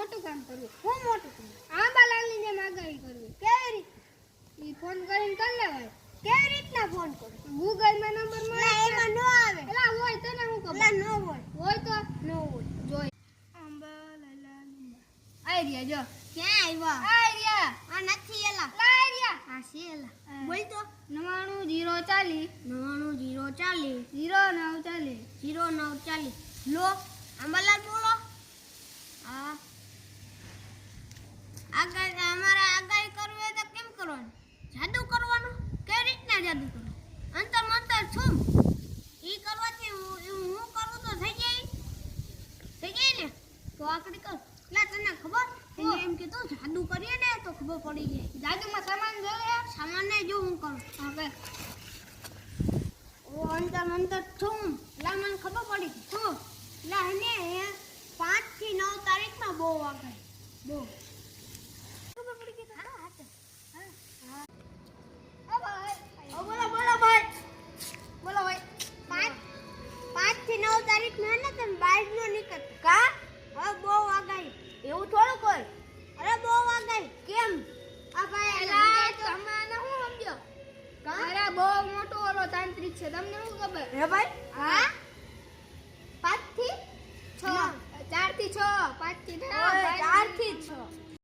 મોટું કામ કરવું. હું મોટું છું આંબાલાલની જેમ આગાહી કરવી. કેવી રીત ઈ ફોન કરીને કરી લેવાય. કેવી રીતના ફોન કરું ગૂગલમાં નંબર મળે. ના એમાં નો આવે એલા હોય તને હું ખબર. એટલે નો હોય હોય તો નો હોય જોઈ. આંબાલાલની આઈ રહ્યા જો. ક્યાં આવ્યા આઈ રહ્યા. આ નથી એલા લાઈ રહ્યા. આ છે એલા બોલ તો 99 040 90 40 0940 0940 લો આંબાલાલ બોલો હા આગાહી અમારે આગાહી કરવી હોય તો કેમ કરવાનું જાદુ કરવાનું કેવી રીતના જાદુ કરવાનું અંતર મંતર છું ઈ કરવાથી હું કરું તો થઈ જાય ને તો આકડી કર લા તને ખબર એને એમ કીધું જાદુ કરીએ ને તો ખબર પડી જાય જાદુમાં સામાન જોઈએ. સામાન્ય જો હું કરું હવે ઓ અંતર મંતર છું લા મને ખબર પડી છું લા એને 5 થી 9 તારીખમાં બહુ આગળ બહુ ખબર પડી ગઈ હા હા બોલો ભાઈ બોલો ભાઈ 5 થી 9 તારીખમાં ને તમે બહાર નો નીકળ કા હવે બહુ આગાહી એવું થોડું કોઈ અરે બહુ આગાહી કેમ આ ભાઈ એલા તમાને હું સમજો. અરે બહુ મોટો ઓલો તાંત્રિક છે. તમને શું ખબર? હે ભાઈ હા 5 થી 6 4 થી 6 5 થી 9